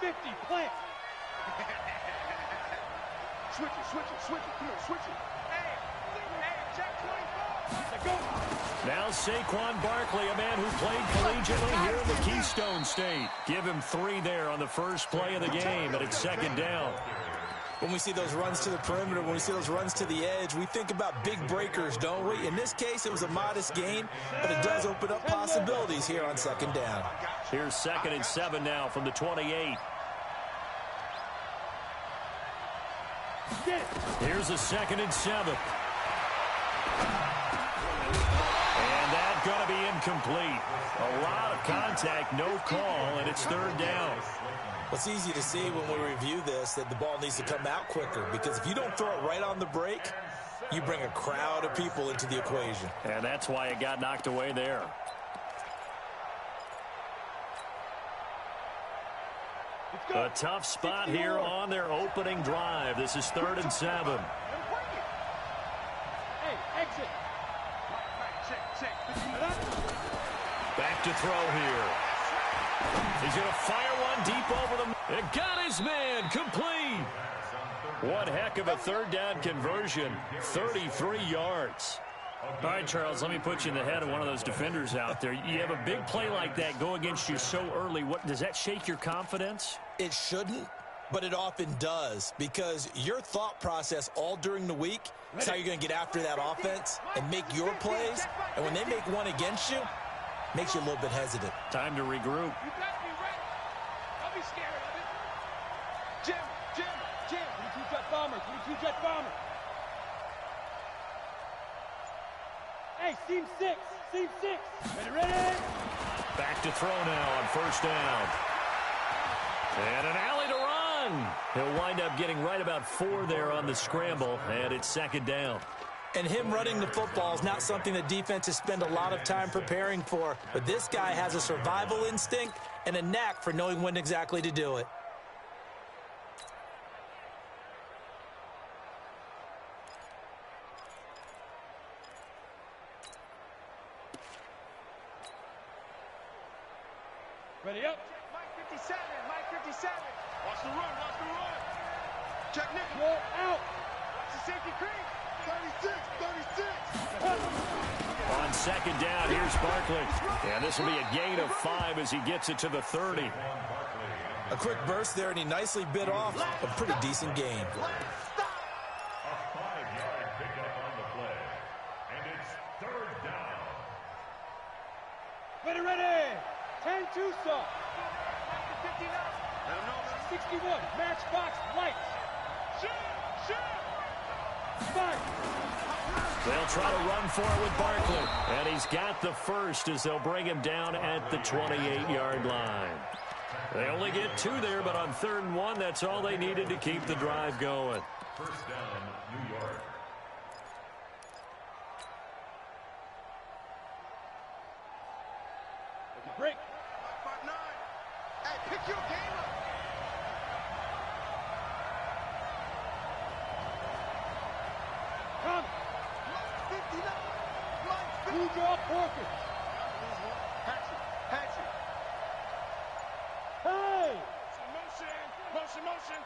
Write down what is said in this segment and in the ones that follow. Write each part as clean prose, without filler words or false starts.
50, plant. Switch it. Come on, switch it. Hey, check 24. Go. Now Saquon Barkley, a man who played collegiately here in the Keystone State. Give him 3 there on the first play of the game, and it's second down. When we see those runs to the perimeter, when we see those runs to the edge, we think about big breakers, don't we? In this case, it was a modest gain, but it does open up possibilities here on second down. Here's 2nd and 7 now from the 28. Here's a 2nd and 7. And that's going to be incomplete. A lot of contact, no call, and it's 3rd down. It's easy to see when we review this that the ball needs to come out quicker, because if you don't throw it right on the break, you bring a crowd of people into the equation. And that's why it got knocked away there. A tough spot here on their opening drive. This is 3rd and 7. Hey, exit. Back to throw here. He's going to fire one deep over the... It got his man complete. One heck of a 3rd down conversion. 33 yards. All right, Charles, let me put you in the head of one of those defenders out there. You have a big play like that go against you so early. What does that shake your confidence? It shouldn't, but it often does, because your thought process all during the week is how you're going to get after that offense and make your plays. And when they make one against you, makes you a little bit hesitant. Time to regroup. You better be ready. Don't be scared of it. Jim. 22 jet bomber. Hey, seam 6. Ready? Back to throw now on 1st down. And an alley to run. He'll wind up getting right about 4 there on the scramble, and it's 2nd down. And him running the football is not something that defenses spend a lot of time preparing for. But this guy has a survival instinct and a knack for knowing when exactly to do it. Ready up. Mike 57. Watch the run. Check Nick. Roll out. Watch the safety creep. 36. On 2nd down, here's Barkley. And this will be a gain of 5 as he gets it to the 30. A quick burst there, and he nicely bit off a pretty decent gain. A 5-yard pickup on the play. And it's 3rd down. Ready. 10-2 saw. 61. Matchbox lights. Shoot. Fire. They'll try to run for it with Barkley. And he's got the first as they'll bring him down at the 28-yard line. They only get 2 there, but on 3rd and 1, that's all they needed to keep the drive going. 1st down, New York. Break. 5-9. Hey, pick your game up. Come. 59. Blue draw Porkins. Hatchet. Hey. Motion.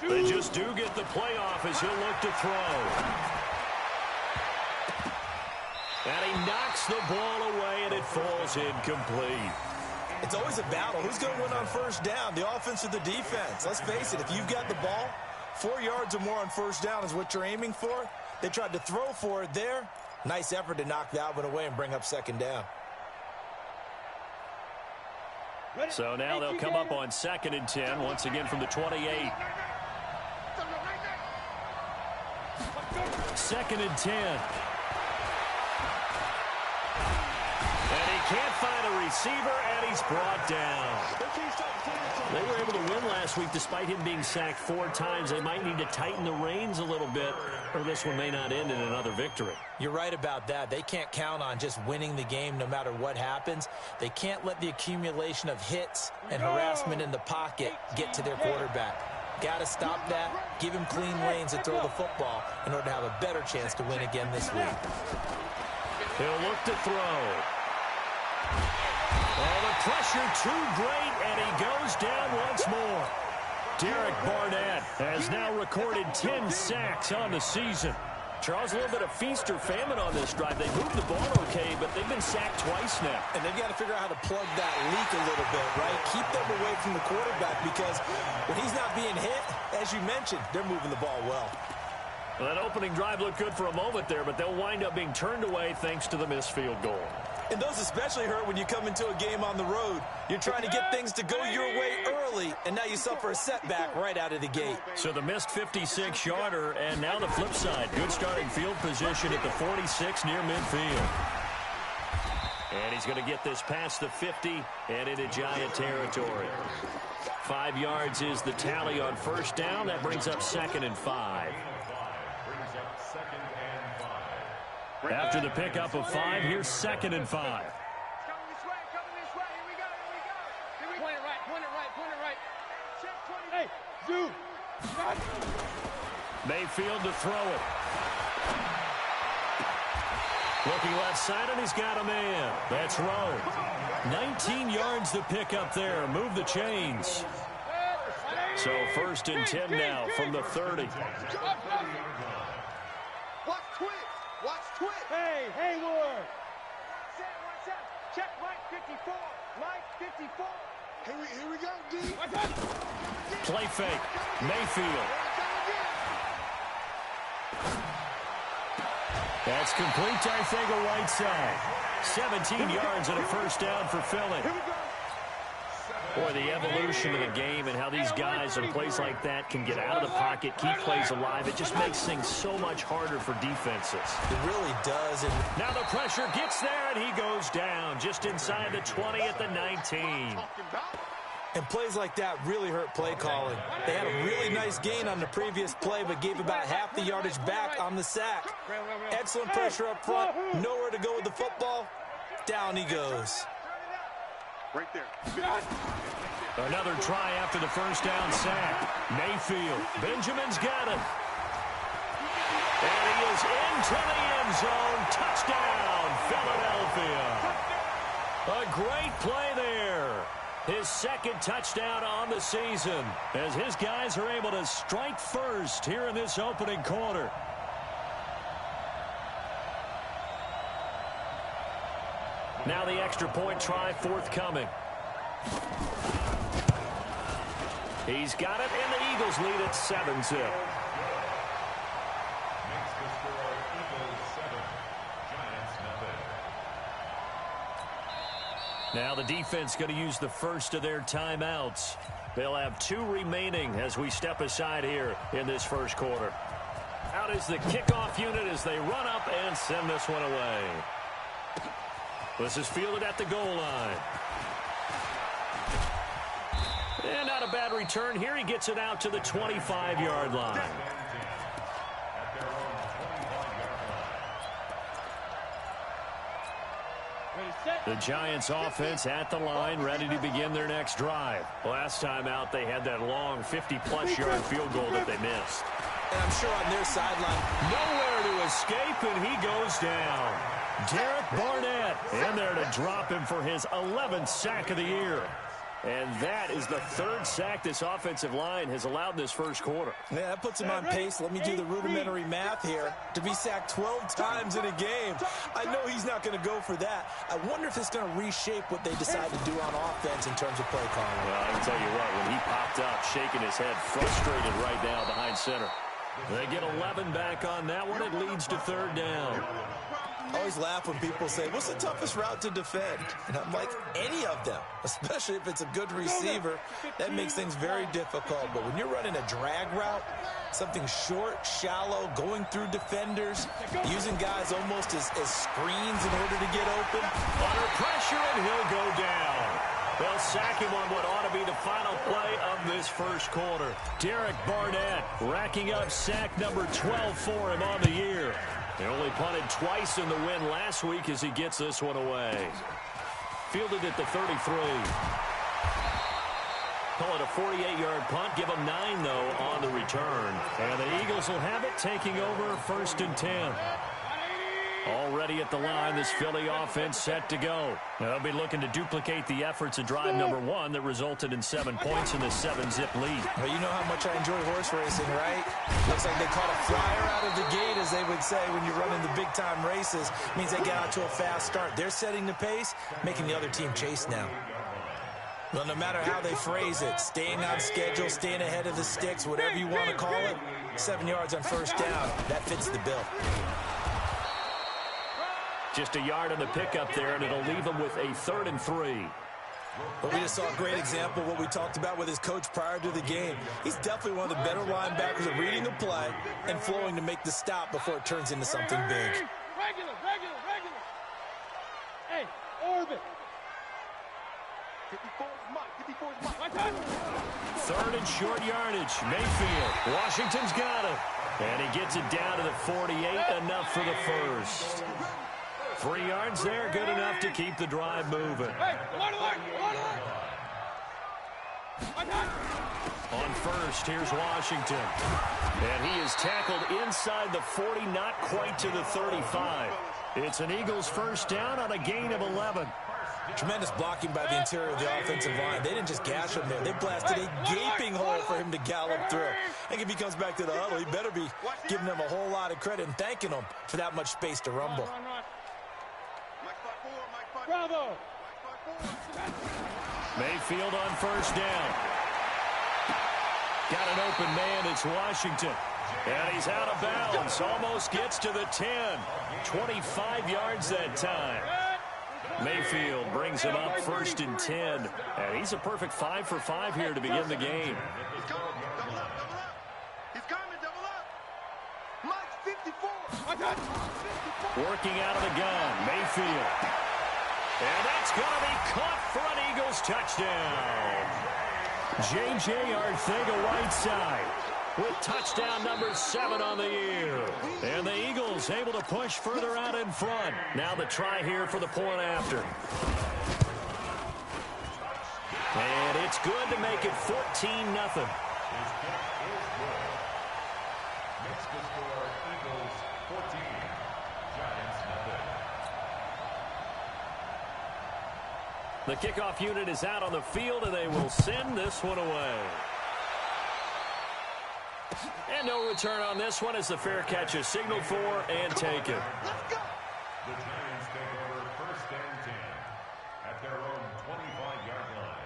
They just do get the playoff as he'll look to throw. And he knocks the ball away, and it falls incomplete. It's always a battle. Who's going to win on 1st down, the offense or the defense? Let's face it, if you've got the ball, 4 yards or more on 1st down is what you're aiming for. They tried to throw for it there. Nice effort to knock that one away and bring up 2nd down. So now they'll come up on 2nd and 10, once again from the 28. 2nd and 10. Can't find a receiver, and he's brought down. They were able to win last week despite him being sacked 4 times. They might need to tighten the reins a little bit, or this one may not end in another victory. You're right about that. They can't count on just winning the game no matter what happens. They can't let the accumulation of hits and harassment in the pocket get to their quarterback. Got to stop that, give him clean lanes to throw the football in order to have a better chance to win again this week. He'll look to throw. pressure too great, and he goes down once more. Derek Barnett has now recorded 10 sacks on the season. Charles, a little bit of feast or famine on this drive. They moved the ball okay, but they've been sacked twice now. And they've got to figure out how to plug that leak a little bit, right? Keep them away from the quarterback because when he's not being hit, as you mentioned, they're moving the ball well. Well, that opening drive looked good for a moment there, but they'll wind up being turned away thanks to the missed field goal. And those especially hurt when you come into a game on the road. You're trying to get things to go your way early, and now you suffer a setback right out of the gate. So the missed 56-yarder, and now the flip side. Good starting field position at the 46 near midfield. And he's going to get this past the 50 and into Giant territory. 5 yards is the tally on first down. That brings up 2nd and 5. After the pickup of 5, here's 2nd and 5. Coming this way, here we go. Point it right. Check 20. Hey, Zoo. Mayfield to throw it. Looking left side, and he's got a man. That's Rowe. 19 yards the pickup there. Move the chains. So 1st and 10 now from the 30. Watch Twitch. Hey, Hayward. Watch out. Check Mike 54. Mike 54. Here we go, D. Play fake. Mayfield. That's complete to Arthega Whiteside. 17 yards and a first down for Philly. Here we go. Boy, the evolution of the game and how these guys in plays like that can get out of the pocket, keep plays alive, it just makes things so much harder for defenses. It really does. And now the pressure gets there, and he goes down just inside the 20 at the 19. And plays like that really hurt play calling. They had a really nice gain on the previous play, but gave about half the yardage back on the sack. Excellent pressure up front. Nowhere to go with the football. Down he goes. Right there. Another try after the first down sack. Mayfield. Benjamin's got it. And he is into the end zone. Touchdown, Philadelphia. A great play there. His 2nd touchdown on the season as his guys are able to strike first here in this opening quarter. Now the extra point try forthcoming. He's got it, and the Eagles lead at 7-0. Now the defense going to use the first of their timeouts. They'll have 2 remaining as we step aside here in this first quarter. Out is the kickoff unit as they run up and send this one away. This is fielded at the goal line. And not a bad return here. He gets it out to the 25-yard line. The Giants offense at the line, ready to begin their next drive. Last time out, they had that long 50-plus yard field goal that they missed. And I'm sure on their sideline, nowhere to escape, and he goes down. Derek Barnett in there to drop him for his 11th sack of the year. And that is the 3rd sack this offensive line has allowed in this first quarter. Yeah, that puts him on pace. Let me do the rudimentary math here. To be sacked 12 times in a game. I know he's not going to go for that. I wonder if it's going to reshape what they decide to do on offense in terms of play calling. Well, I can tell you what, when he popped up, shaking his head, frustrated right now behind center. They get 11 back on that one. It leads to 3rd down. I always laugh when people say, what's the toughest route to defend? And I'm like, any of them, especially if it's a good receiver. That makes things very difficult. But when you're running a drag route, something short, shallow, going through defenders, using guys almost as screens in order to get open. Under pressure, and he'll go down. They'll sack him on what ought to be the final play of this first quarter. Derek Barnett racking up sack number 12 for him on the year. He only punted twice in the win last week as he gets this one away. Fielded at the 33. Call it a 48-yard punt. Give him 9, though, on the return. And the Eagles will have it, taking over 1st and 10. Already at the line, this Philly offense set to go. They'll be looking to duplicate the efforts of drive number 1 that resulted in 7 points in the 7-zip lead. Well, you know how much I enjoy horse racing, right? Looks like they caught a flyer out of the gate, as they would say when you're running the big-time races. Means they get out to a fast start. They're setting the pace, making the other team chase now. Well, no matter how they phrase it, staying on schedule, staying ahead of the sticks, whatever you want to call it, 7 yards on first down, that fits the bill. Just a yard on the pickup there, and it'll leave them with a 3rd and 3. But we just saw a great example of what we talked about with his coach prior to the game. He's definitely one of the better linebackers at reading the play and flowing to make the stop before it turns into something big. Regular. Hey, orbit. 54 is Mike. 3rd and short yardage. Mayfield. Washington's got it. And he gets it down to the 48, enough for the first. 3 yards there, good enough to keep the drive moving. On first, here's Washington. And he is tackled inside the 40, not quite to the 35. It's an Eagles first down on a gain of 11. Tremendous blocking by the interior of the offensive line. They didn't just gash him there. They blasted a gaping hole for him to gallop through. I think if he comes back to the huddle, he better be giving them a whole lot of credit and thanking them for that much space to rumble. Bravo. Mayfield on first down. Got an open man, it's Washington. And he's out of bounds, almost gets to the 10. 25 yards that time. Mayfield brings him up 1st and 10. And he's a perfect 5 for 5 here to begin the game. He's coming, double up. He's coming, double up. Mike's 54. Working out of the gun, Mayfield. And that's going to be caught for an Eagles touchdown. J.J. Arthega right side with touchdown number 7 on the year. And the Eagles able to push further out in front. Now the try here for the point after. And it's good to make it 14-0. Makes the score Eagles 14, Giants nothing. The kickoff unit is out on the field, and they will send this one away. And no return on this one as the fair catch is signaled for and taken. The Giants take over 1st and 10 at their own 25-yard line.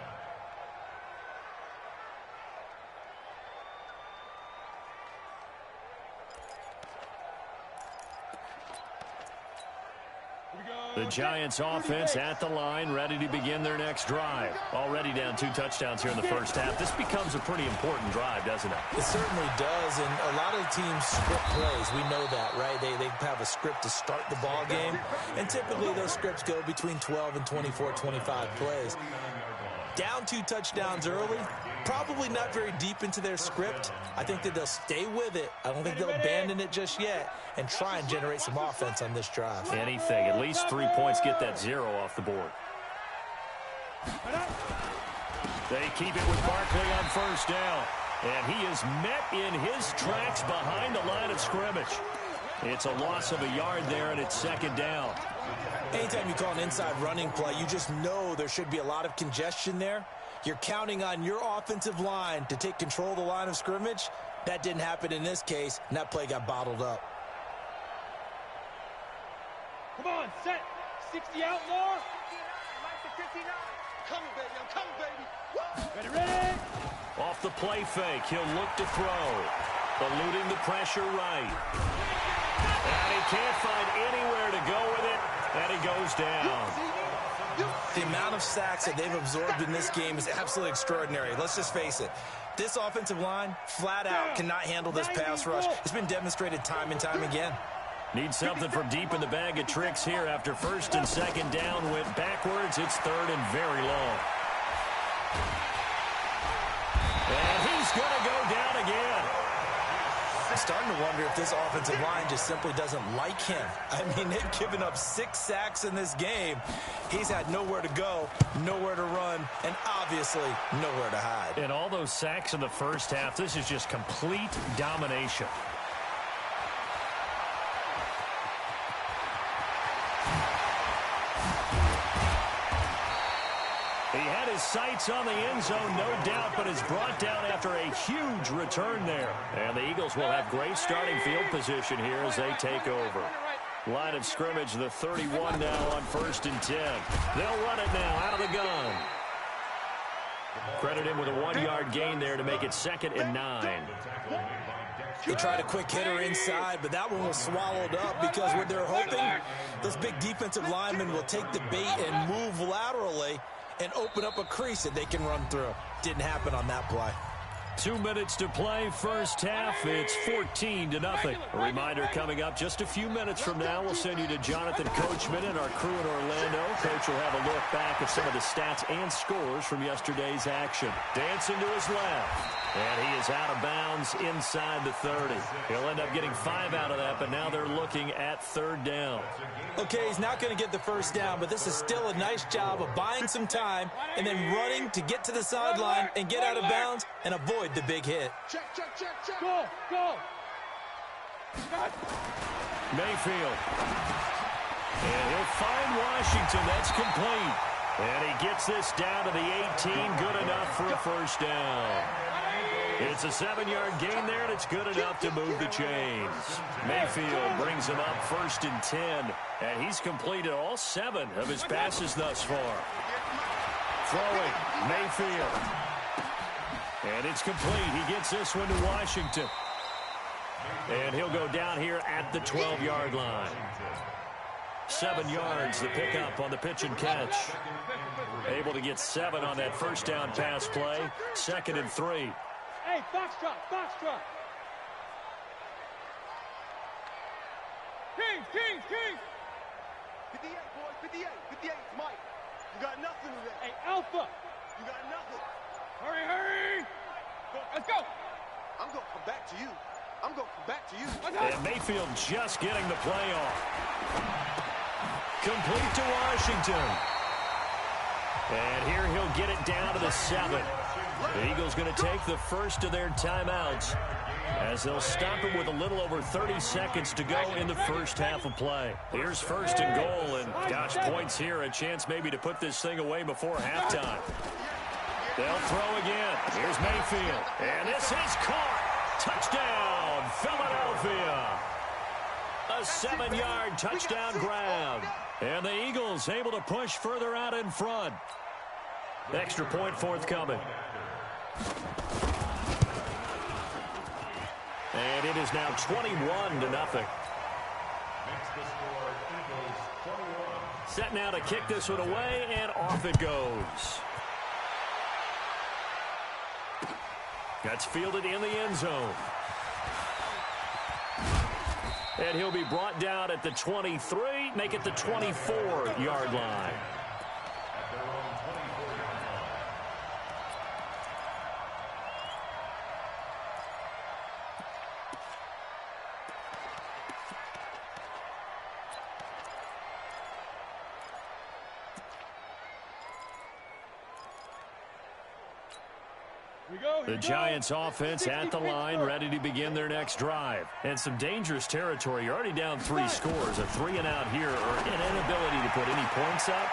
The Giants offense at the line, ready to begin their next drive. Already down 2 touchdowns here in the first half. This becomes a pretty important drive, doesn't it? It certainly does, and a lot of teams script plays. We know that, right? They have a script to start the ball game, and typically those scripts go between 12 and 24, 25 plays. Down 2 touchdowns early, probably not very deep into their script. I think that they'll stay with it. I don't think they'll abandon it just yet and try and generate some offense on this drive. Anything, at least 3 points, get that 0 off the board. They keep it with Barkley on first down. And he is met in his tracks behind the line of scrimmage. It's a loss of a yard there, and it's 2nd down. Anytime you call an inside running play, you just know there should be a lot of congestion there. You're counting on your offensive line to take control of the line of scrimmage. That didn't happen in this case, and that play got bottled up. Come on, set. 60 out more. 59. Coming, baby. I'm coming, baby. Woo! Ready? Off the play fake, he'll look to throw. Eluding the pressure right. And he can't find anywhere to go with it, and he goes down. The amount of sacks that they've absorbed in this game is absolutely extraordinary. Let's just face it. This offensive line, flat out, cannot handle this pass rush. It's been demonstrated time and time again. Need something from deep in the bag of tricks here after 1st and 2nd down went backwards. It's 3rd and very long. And he's going to go down again. I'm starting to wonder if this offensive line just simply doesn't like him. I mean, they've given up 6 sacks in this game. He's had nowhere to go, nowhere to run, and obviously nowhere to hide. And all those sacks in the first half, this is just complete domination. He had his sights on the end zone, no doubt, but is brought down after a huge return there. And the Eagles will have great starting field position here as they take over. Line of scrimmage, the 31 now on 1st and 10. They'll run it now out of the gun. Credit him with a 1-yard gain there to make it 2nd and 9. They tried a quick hitter inside, but that one was swallowed up because what they're hoping, those big defensive linemen will take the bait and move laterally and open up a crease that they can run through. Didn't happen on that play. 2 minutes to play, first half. It's 14-0. A reminder coming up just a few minutes from now. We'll send you to Jonathan Coachman and our crew in Orlando. Coach will have a look back at some of the stats and scores from yesterday's action. Dancing to his left. And he is out of bounds inside the 30. He'll end up getting 5 out of that, but now they're looking at 3rd down. Okay, he's not going to get the first down, but this is still a nice job of buying some time and then running to get to the sideline and get out of bounds and avoid the big hit. Check. Go. Mayfield. And he'll find Washington. That's complete. And he gets this down to the 18. Good enough for a first down. It's a 7-yard gain there, and it's good enough to move the chains. Mayfield brings him up 1st and 10, and he's completed all 7 of his passes thus far. Throwing, Mayfield. And it's complete. He gets this one to Washington. And he'll go down here at the 12-yard line. 7 yards, the pickup on the pitch and catch. Able to get 7 on that first down pass play. 2nd and 3. Hey, Foxtrot. King. 58, boys, 58, Mike. You got nothing today. Hey, Alpha. You got nothing. Hurry. Let's go. I'm going to come back to you. And Mayfield just getting the play off. Complete to Washington. And here he'll get it down to the 7. The Eagles going to take the first of their timeouts as they'll stop him with a little over 30 seconds to go in the first half of play. Here's 1st and goal, and gosh, points here, a chance maybe to put this thing away before halftime. They'll throw again. Here's Mayfield, and this is caught. Touchdown, Philadelphia. A 7-yard touchdown grab. And the Eagles able to push further out in front. Extra point forthcoming. And it is now 21-0. Set now to kick this one away, and off it goes. That's fielded in the end zone. And he'll be brought down at the 23, make it the 24-yard line. The Giants offense at the line, ready to begin their next drive. And some dangerous territory. You're already down 3 scores. A 3-and-out here, or an inability to put any points up.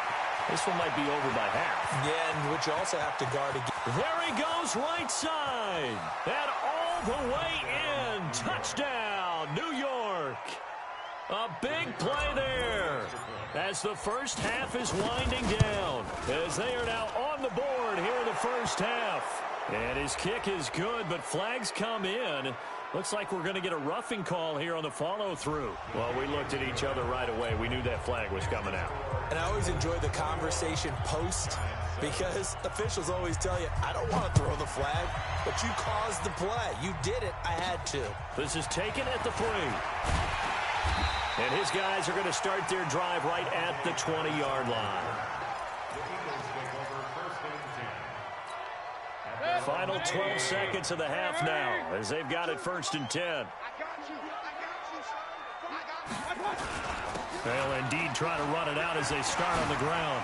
This one might be over by half. Yeah, and which you also have to guard again. There he goes, right side. And all the way in. Touchdown, New York. A big play there as the first half is winding down, as they are now on the board here in the first half. And his kick is good, but flags come in. Looks like we're going to get a roughing call here on the follow-through. Well, we looked at each other right away. We knew that flag was coming out. And I always enjoy the conversation post, because officials always tell you, I don't want to throw the flag, but you caused the play. You did it. I had to. This is taken at the 3. And his guys are going to start their drive right at the 20-yard line. Final 12 seconds of the half now, as they've got it 1st and 10. They'll indeed try to run it out as they start on the ground.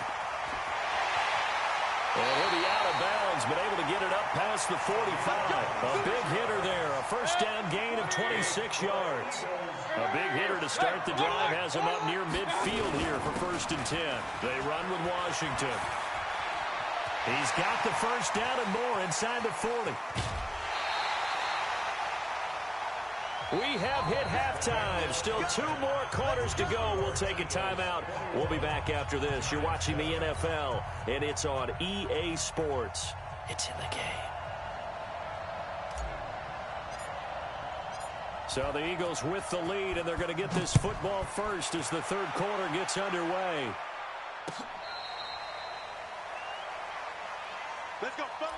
And he'll be out of bounds, but able to get it up past the 45. A big hitter there, a first down gain of 26 yards. A big hitter to start the drive, has him up near midfield here for 1st and 10. They run with Washington. He's got the first down and more inside the 40. We have hit halftime. Still 2 more quarters to go. We'll take a timeout. We'll be back after this. You're watching the NFL, and it's on EA Sports. It's in the game. So the Eagles with the lead, and they're going to get this football first as the third quarter gets underway. Let's go, folks.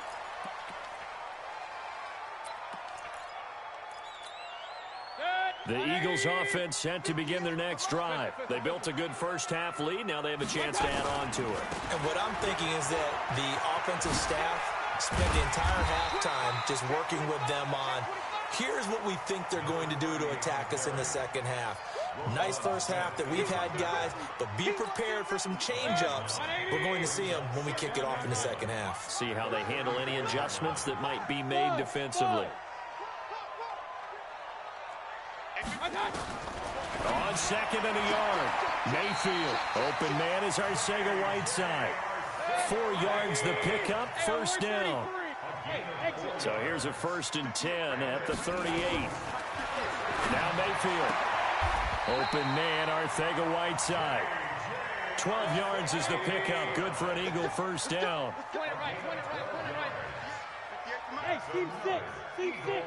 The Eagles offense set to begin their next drive. They built a good first half lead. Now they have a chance to add on to it. And what I'm thinking is that the offensive staff spent the entire halftime just working with them on, here's what we think they're going to do to attack us in the second half. Nice first half that we've had, guys, but be prepared for some change-ups. We're going to see them when we kick it off in the second half. See how they handle any adjustments that might be made defensively. On second and a yard, Mayfield. Open man is Arcega-Whiteside. 4 yards the pickup, first down. So here's a 1st and 10 at the 38. Now Mayfield. Open man, Arcega-Whiteside. 12 yards is the pickup. Good for an Eagle first down. Hey, Steve 6. Steve 6.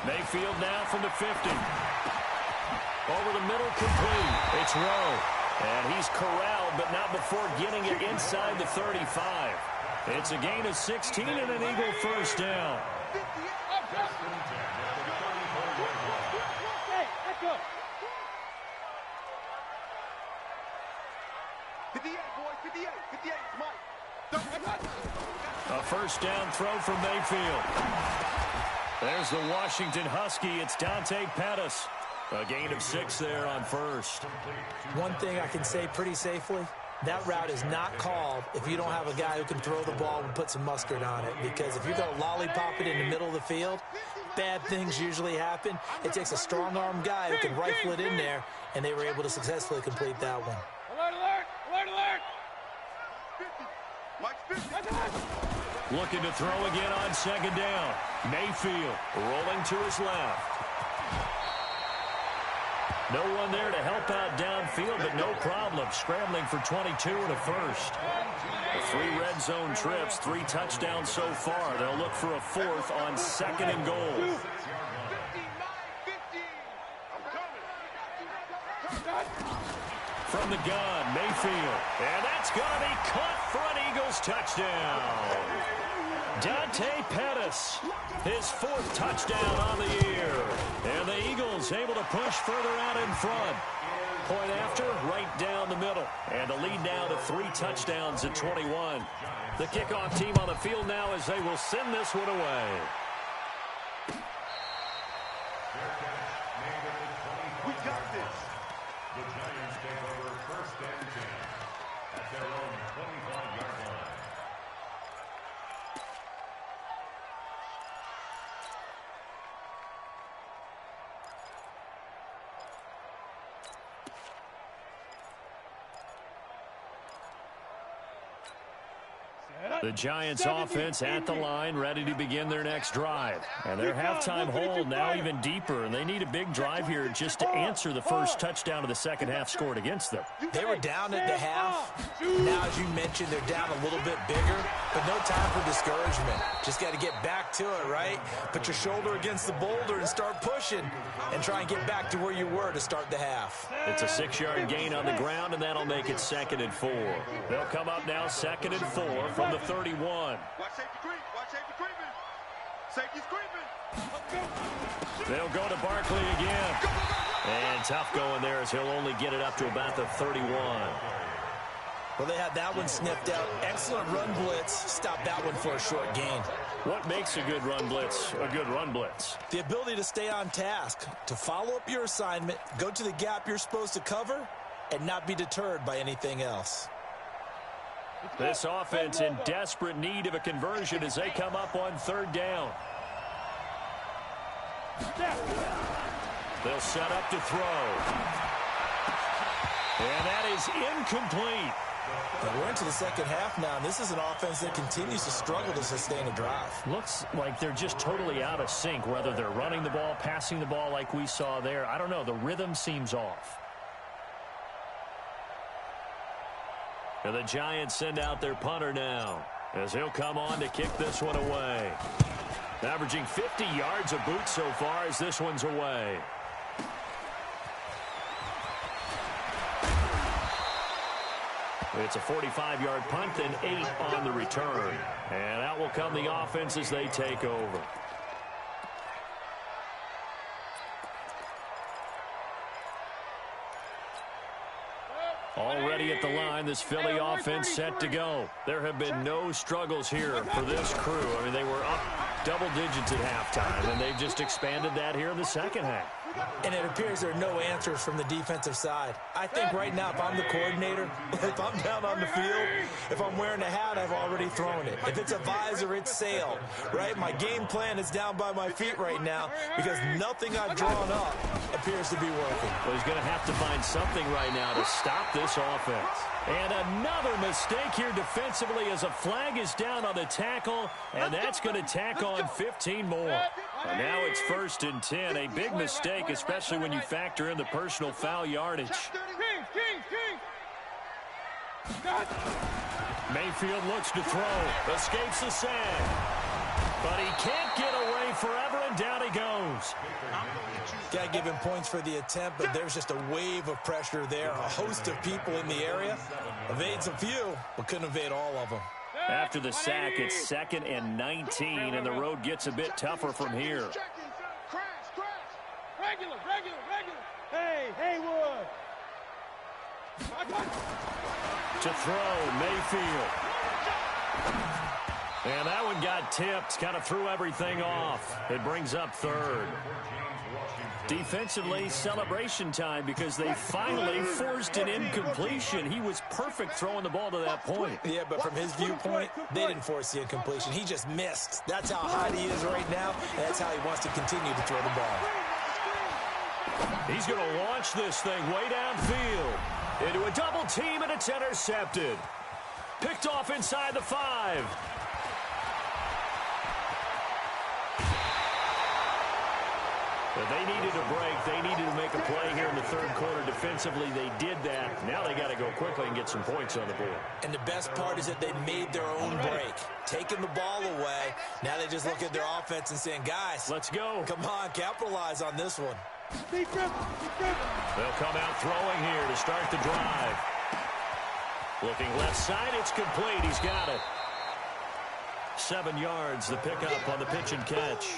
Mayfield now from the 50. Over the middle, complete. It's Rowe. And he's corralled, but not before getting it inside the 35. It's a gain of 16 and an Eagle first down. Hey, let's go. 58, boys, 58. 58, Mike. A first down throw from Mayfield. There's the Washington Husky. It's Dante Pettis. A gain of 6 there on first. One thing I can say pretty safely, that route is not called if you don't have a guy who can throw the ball and put some mustard on it. Because if you go lollipop it in the middle of the field, bad things usually happen. It takes a strong-arm guy who can rifle it in there, and they were able to successfully complete that one. Alert, alert, alert, alert. 50. Mike's 50. Looking to throw again on second down. Mayfield rolling to his left. No one there to help out downfield, but no problem. Scrambling for 22 and a first. 3 red zone trips, 3 touchdowns so far. They'll look for a 4th on 2nd and goal. From the gun, Mayfield. And that's going to be caught for an Eagles touchdown. Dante Pettis, his 4th touchdown on the year. And the Eagles able to push further out in front. Point after, right down the middle. And the lead now to 3 touchdowns at 21. The kickoff team on the field now as they will send this one away. We got this. The Giants take over 1st and 10 at their own 25-yard line. The Giants offense at the line, ready to begin their next drive. And their halftime hole now even deeper, and they need a big drive here just to answer the first touchdown of the second half scored against them. They were down at the half. Now, as you mentioned, they're down a little bit bigger, but no time for discouragement. Just got to get back to it, right? Put your shoulder against the boulder and start pushing and try and get back to where you were to start the half. It's a 6-yard gain on the ground, and that'll make it 2nd and 4. They'll come up now 2nd and 4 from the 31. Watch safety creep. Watch safety creeping. Safety's creeping. They'll go to Barkley again. And tough going there as he'll only get it up to about the 31. Well, they had that one sniffed out. Excellent run blitz. Stop that one for a short gain. What makes a good run blitz a good run blitz? The ability to stay on task, to follow up your assignment, go to the gap you're supposed to cover, and not be deterred by anything else. This offense in desperate need of a conversion as they come up on 3rd down. They'll set up to throw. And that is incomplete. And we're into the second half now, and this is an offense that continues to struggle to sustain a drive. Looks like they're just totally out of sync, whether they're running the ball, passing the ball like we saw there. I don't know. The rhythm seems off. And the Giants send out their punter now, as he'll come on to kick this one away. Averaging 50 yards a boot so far as this one's away. It's a 45-yard punt and 8 on the return. And out will come the offense as they take over. Already at the line, this Philly offense set to go. There have been no struggles here for this crew. I mean, they were up double digits at halftime, and they've just expanded that here in the second half. And it appears there are no answers from the defensive side. I think right now, if I'm the coordinator, if I'm down on the field, if I'm wearing a hat, I've already thrown it. If it's a visor, it's sail, right? My game plan is down by my feet right now because nothing I've drawn up appears to be working. Well, he's going to have to find something right now to stop this offense. And another mistake here defensively as a flag is down on the tackle, and that's going to tack on 15 more. And now it's 1st and 10. A big mistake, especially when you factor in the personal foul yardage. Mayfield looks to throw, escapes the sack. But he can't get away forever, and down he goes. Got to give him points for the attempt, but there's just a wave of pressure there. A host of people in the area. Evades a few, but couldn't evade all of them. After the sack, it's 2nd and 19, and the road gets a bit tougher from here. Regular. Hey, Haywood. To throw, Mayfield. And that one got tipped, kind of threw everything off. It brings up 3rd. Defensively, celebration time because they finally forced an incompletion. He was perfect throwing the ball to that point. Yeah, but from his viewpoint, they didn't force the incompletion. He just missed. That's how hot he is right now, and that's how he wants to continue to throw the ball. He's going to launch this thing way downfield into a double team, and it's intercepted. Picked off inside the 5. But they needed a break. They needed to make a play here in the 3rd quarter. Defensively, they did that. Now they got to go quickly and get some points on the board. And the best part is that they made their own break. Taking the ball away. Now they just look at their offense and saying, guys, let's go. Come on, capitalize on this one. They'll come out throwing here to start the drive. Looking left side, it's complete. He's got it. 7 yards, the pickup on the pitch and catch.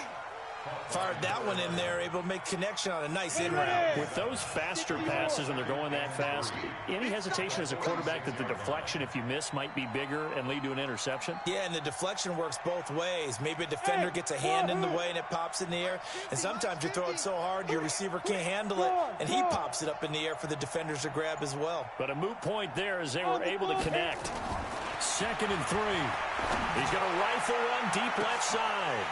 Fired that one in there, able to make connection on a nice in route. With those faster passes and they're going that fast, any hesitation as a quarterback that the deflection, if you miss, might be bigger and lead to an interception? Yeah, and the deflection works both ways. Maybe a defender gets a hand in the way and it pops in the air. And sometimes you throw it so hard your receiver can't handle it, and he pops it up in the air for the defenders to grab as well. But a moot point there as they were able to connect. 2nd and 3. He's going to rifle run deep left side.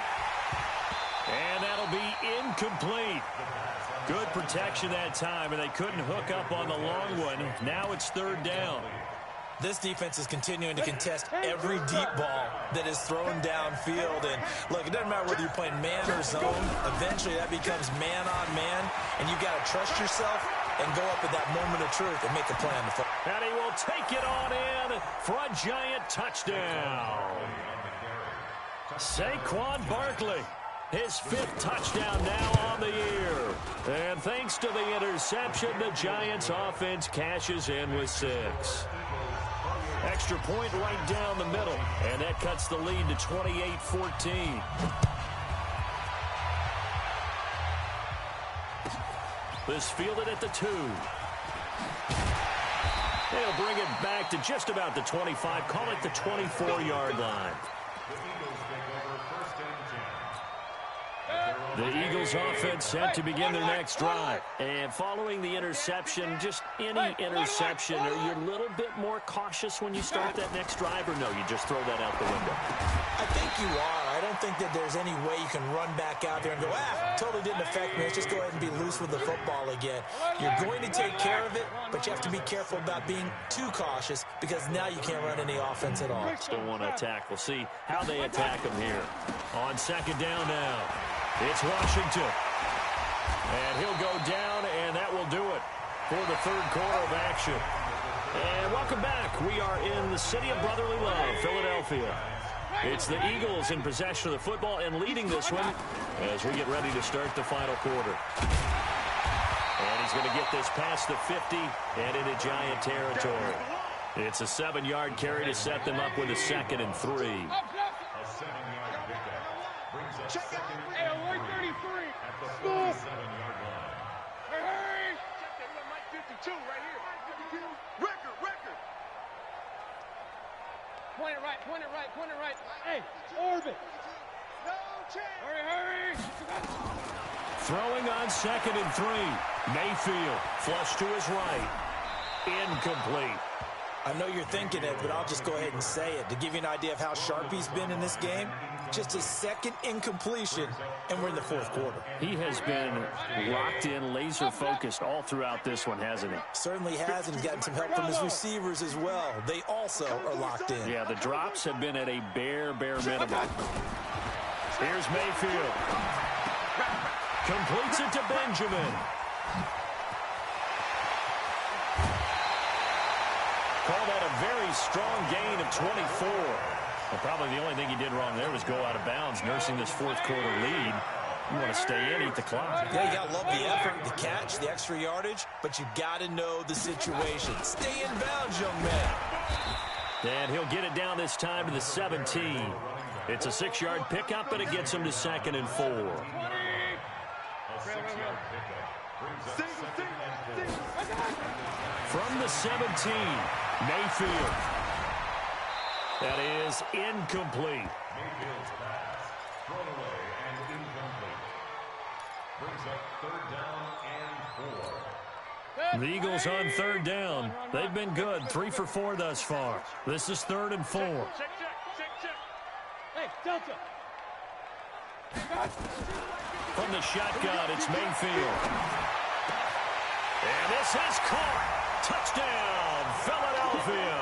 And that'll be incomplete. Good protection that time, and they couldn't hook up on the long one. Now it's 3rd down. This defense is continuing to contest every deep ball that is thrown downfield. And, look, it doesn't matter whether you're playing man or zone. Eventually that becomes man on man, and you've got to trust yourself and go up at that moment of truth and make a play on the foot. And he will take it on in for a giant touchdown. Saquon Barkley. His 5th touchdown now on the year. And thanks to the interception, the Giants offense cashes in with 6. Extra point right down the middle. And that cuts the lead to 28-14. This fielded at the 2. They'll bring it back to just about the 25. Call it the 24-yard line. The Eagles offense set to begin their next drive. And following the interception, just any interception, are you a little bit more cautious when you start that next drive, or no, you just throw that out the window? I think you are. I don't think that there's any way you can run back out there and go, totally didn't affect me. Let's just go ahead and be loose with the football again. You're going to take care of it, but you have to be careful about being too cautious because now you can't run any offense at all. Still want to attack. We'll see how they attack them here. On second down now, it's Washington. And he'll go down, and that will do it for the third quarter of action. And welcome back. We are in the city of brotherly love, Philadelphia. It's the Eagles in possession of the football and leading this one as we get ready to start the final quarter. And he's going to get this past the 50 and into Giant territory. It's a 7-yard carry to set them up with a 2nd and 3. A 7-yard pickup brings up 2nd and 3 at the 47-yard line. Hey! Check that one, Mike 52 right here. Record. Point it right, point it right, point it right. Hey, orbit. No chance. Hurry. Throwing on 2nd and 3. Mayfield, flush to his right. Incomplete. I know you're thinking it, but I'll just go ahead and say it. To give you an idea of how sharp he's been in this game, just his 2nd incompletion, and we're in the 4th quarter. He has been locked in, laser-focused all throughout this one, hasn't he? Certainly has, and he's gotten some help from his receivers as well. They also are locked in. Yeah, the drops have been at a bare minimum. Here's Mayfield. Completes it to Benjamin. Call that a very strong gain of 24. Well, probably the only thing he did wrong there was go out of bounds, nursing this 4th quarter lead. You want to stay in, eat the clock. Yeah, you got to love the effort, the catch, the extra yardage, but you got to know the situation. Stay in bounds, young man. And he'll get it down this time to the 17. It's a 6-yard pickup, but it gets him to 2nd and 4. A 6-yard pickup brings up 2nd and 4. From the 17, Mayfield. That is incomplete. Mayfield's pass thrown away and incomplete. Brings up 3rd down and 4. The Eagles on 3rd down. They've been good, 3 for 4 thus far. This is 3rd and 4. Check. Hey, Delta. From the shotgun, it's Mayfield. And this has caught. Touchdown, Philadelphia.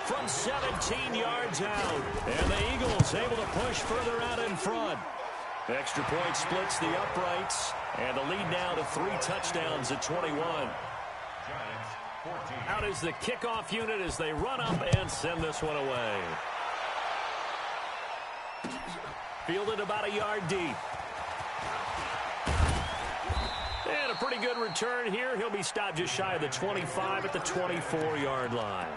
From 17 yards out. And the Eagles able to push further out in front. Extra point splits the uprights. And the lead now to 3 touchdowns at 21. Giants 14. Out is the kickoff unit as they run up and send this one away. Fielded about a yard deep. And a pretty good return here. He'll be stopped just shy of the 25 at the 24-yard line.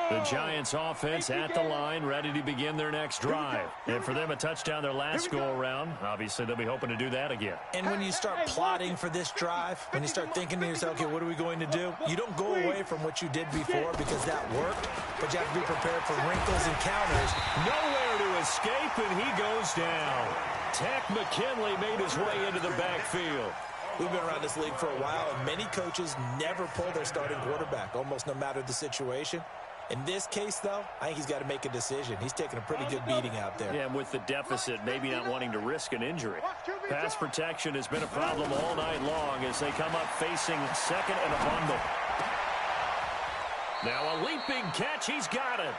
The Giants offense at the line, ready to begin their next drive. And for them, a touchdown their last go-around. Obviously, they'll be hoping to do that again. And when you start plotting for this drive, when you start thinking to yourself, okay, what are we going to do? You don't go away from what you did before because that worked, but you have to be prepared for wrinkles and counters. Nowhere to escape, and he goes down. Tech McKinley made his way into the backfield. We've been around this league for a while, and many coaches never pull their starting quarterback, almost no matter the situation. In this case, though, I think he's got to make a decision. He's taking a pretty good beating out there. Yeah, and with the deficit, maybe not wanting to risk an injury. Pass protection has been a problem all night long as they come up facing 2nd and a bundle. Now a leaping catch. He's got it.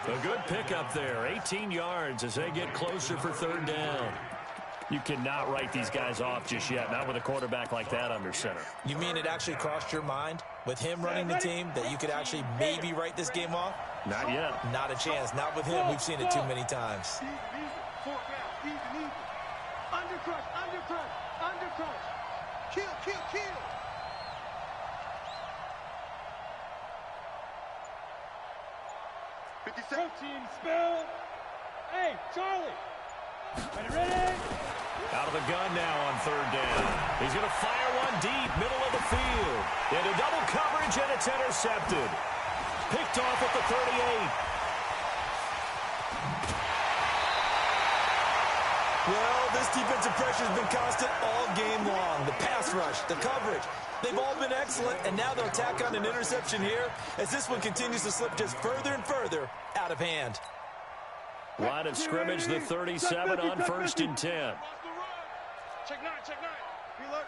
A good pickup there. 18 yards as they get closer for 3rd down. You cannot write these guys off just yet, not with a quarterback like that under center. You mean it actually crossed your mind with him running the team that you could actually maybe write this game off? Not yet. Not a chance. Not with him. We've seen it too many times. Undercrush. Kill. 50 seconds. Protein spill. Hey, Charlie. Ready? Out of the gun now on 3rd down. He's going to fire one deep, middle of the field. Into double coverage, and it's intercepted. Picked off at the 38. Well, this defensive pressure has been constant all game long. The pass rush, the coverage, they've all been excellent, and now they'll tack on an interception here as this one continues to slip just further and further out of hand. Line of scrimmage, the 37 on 1st and 10. Check 9, check 9. Reload.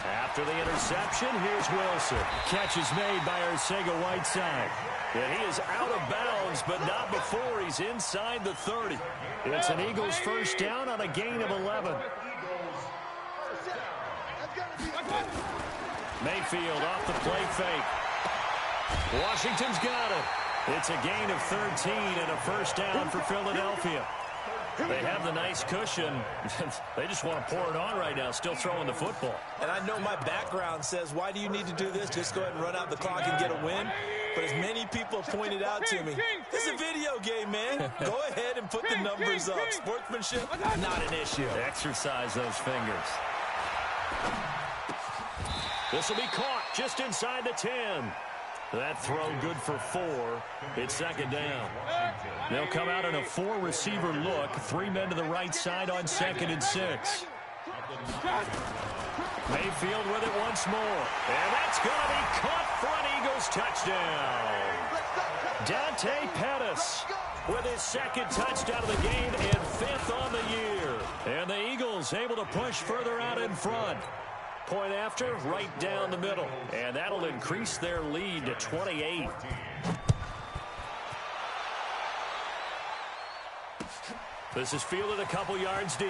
After the interception, here's Wilson. Catch is made by Arcega-Whiteside. And he is out of bounds, but not before he's inside the 30. It's an Eagles first down on a gain of 11. Mayfield off the play fake. Washington's got it. It's a gain of 13 and a first down for Philadelphia. They have the nice cushion. They just want to pour it on right now, still throwing the football. And I know my background says, why do you need to do this? Just go ahead and run out the clock and get a win. But as many people have pointed out to me, it's a video game, man. Go ahead and put the numbers up. Sportsmanship, not an issue. Exercise those fingers. This will be caught just inside the 10. That throw good for 4. It's second down. They'll come out in a 4-receiver look. 3 men to the right side on 2nd and 6. Mayfield with it once more. And that's going to be caught for an Eagles touchdown. Dante Pettis with his 2nd touchdown of the game and 5th on the year. And the Eagles able to push further out in front. Point after, right down the middle. And that'll increase their lead to 28. This is fielded a couple yards deep.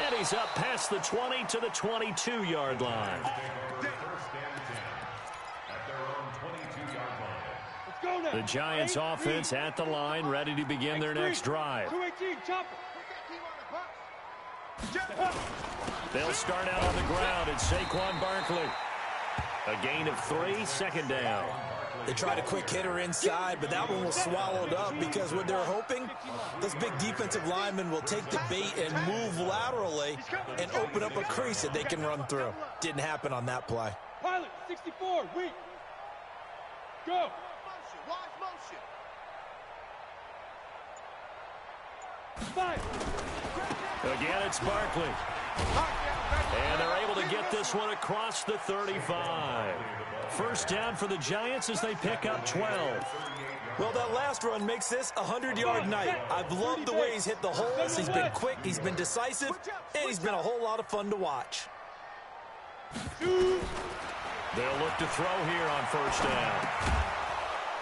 And he's up past the 20 to the 22-yard line. The Giants offense at the line, ready to begin their next drive. 218, chopper. They'll start out on the ground. It's Saquon Barkley. A gain of 3, second down. They tried a quick hitter inside, but that one was swallowed up because what they're hoping, those big defensive linemen will take the bait and move laterally and open up a crease that they can run through. Didn't happen on that play. Pilot, 64, weak. Go. Five. Again, it's Barkley. And they're able to get this one across the 35. First down for the Giants as they pick up 12. Well, that last run makes this a 100-yard night. I've loved the way he's hit the holes. He's been quick, he's been decisive, and he's been a whole lot of fun to watch. They'll look to throw here on first down.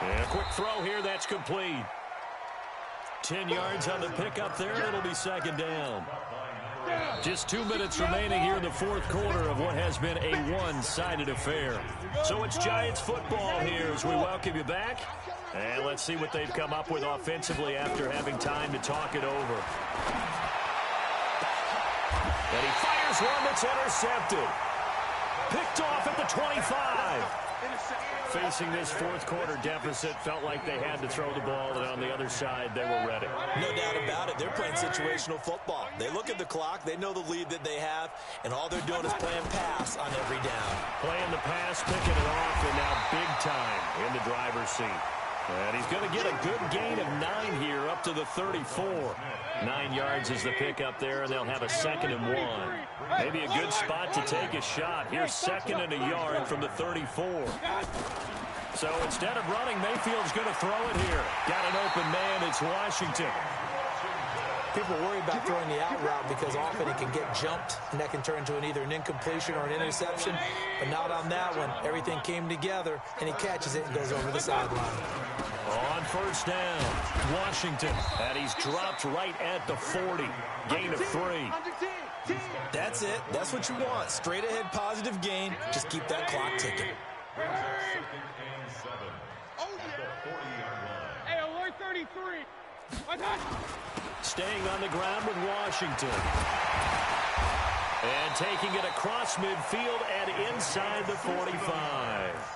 And a quick throw here, that's complete. 10 yards on the pickup there, and it'll be second down. Just 2 minutes remaining here in the fourth quarter of what has been a one-sided affair. So it's Giants football here as we welcome you back. And let's see what they've come up with offensively after having time to talk it over. And he fires one that's intercepted. Picked off at the 25. Facing this fourth quarter deficit, felt like they had to throw the ball, and on the other side, they were ready. No doubt about it. They're playing situational football. They look at the clock, they know the lead that they have, and all they're doing is playing pass on every down. Playing the pass, picking it off, and now big time in the driver's seat. And he's going to get a good gain of 9 here up to the 34. 9 yards is the pickup there, and they'll have a 2nd and 1. Maybe a good spot to take a shot. Here's 2nd and a yard from the 34. So instead of running, Mayfield's going to throw it here. Got an open man. It's Washington. People worry about throwing the out route because often it can get jumped, and that can turn into either an incompletion or an interception. But not on that one. Everything came together, and he catches it and goes over the sideline. On first down, Washington. And he's dropped right at the 40. Gain of 3. That's it. That's what you want. Straight ahead positive gain. Just keep that clock ticking. Hey, alert 33. Staying on the ground with Washington. And taking it across midfield and inside the 45.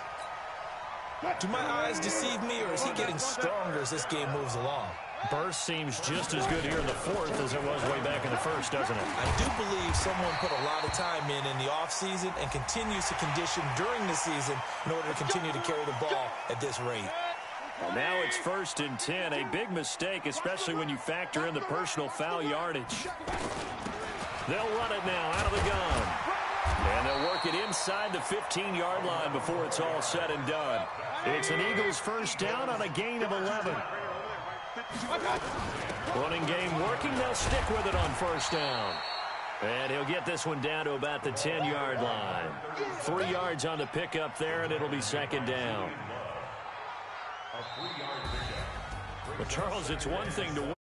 Do my eyes deceive me, or is he getting stronger as this game moves along? Burst seems just as good here in the fourth as it was way back in the first, doesn't it? I do believe someone put a lot of time in the offseason and continues to condition during the season in order to continue to carry the ball at this rate. Well, now it's 1st and 10, a big mistake, especially when you factor in the personal foul yardage. They'll run it now out of the gun. And they'll work it inside the 15-yard line before it's all said and done. It's an Eagles first down on a gain of 11. Running game working, they'll stick with it on first down. And he'll get this one down to about the 10-yard line. 3 yards on the pickup there, and it'll be 2nd down. Well, Charles, it's one thing to win.